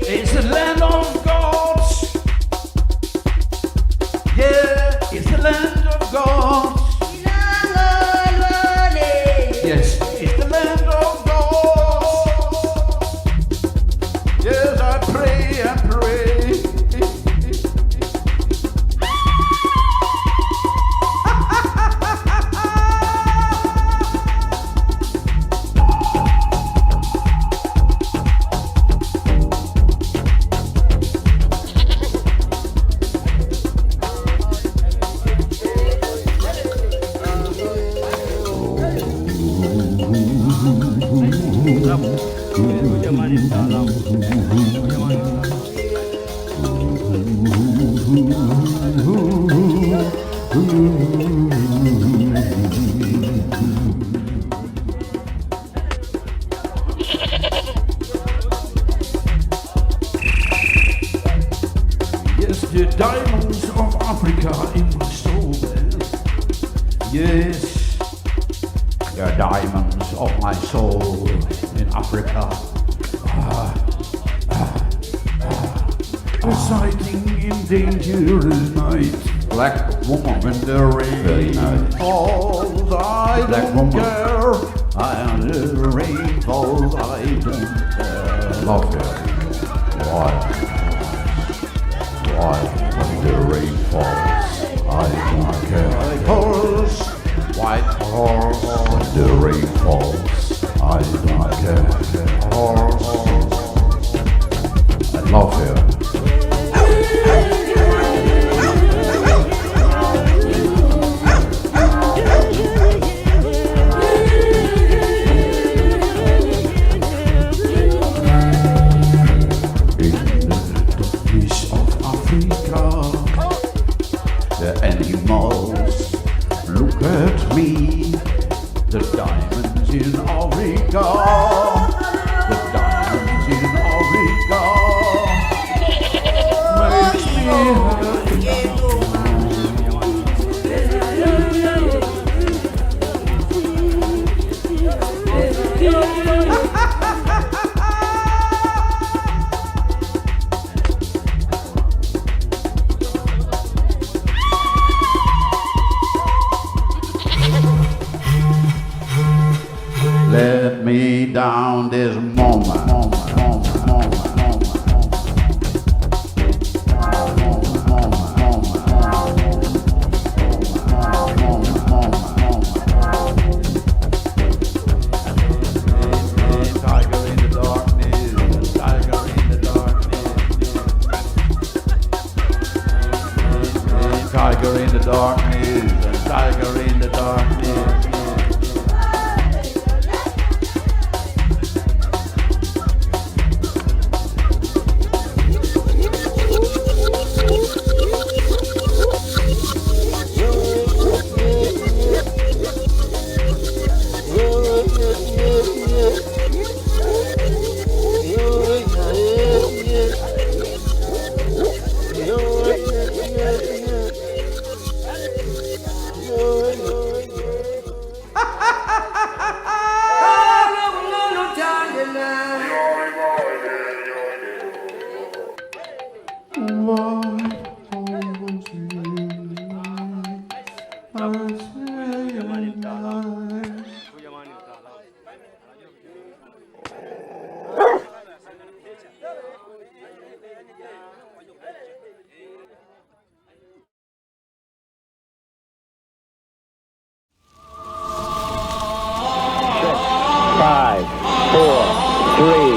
It's the land of gods. Yeah, it's the land of gods. Yes, it's the land of gods. Yes, I pray and pray. Yes, the diamonds of Africa in my soul. Yes, the diamonds of my soul in Africa. Reciting in dangerous night. Black woman when the rain falls, I don't care. And the rain falls, I don't care. Love you. Why when the rain falls, I don't care. White horse, when the rain falls, I don't care. I love you. The animals look at me, the diamonds in Africa, the diamonds in Africa makes me let me down this moment. Tiger in the darkness, tiger in the darkness. Tiger in the darkness, tiger in the darkness. Five, four, three,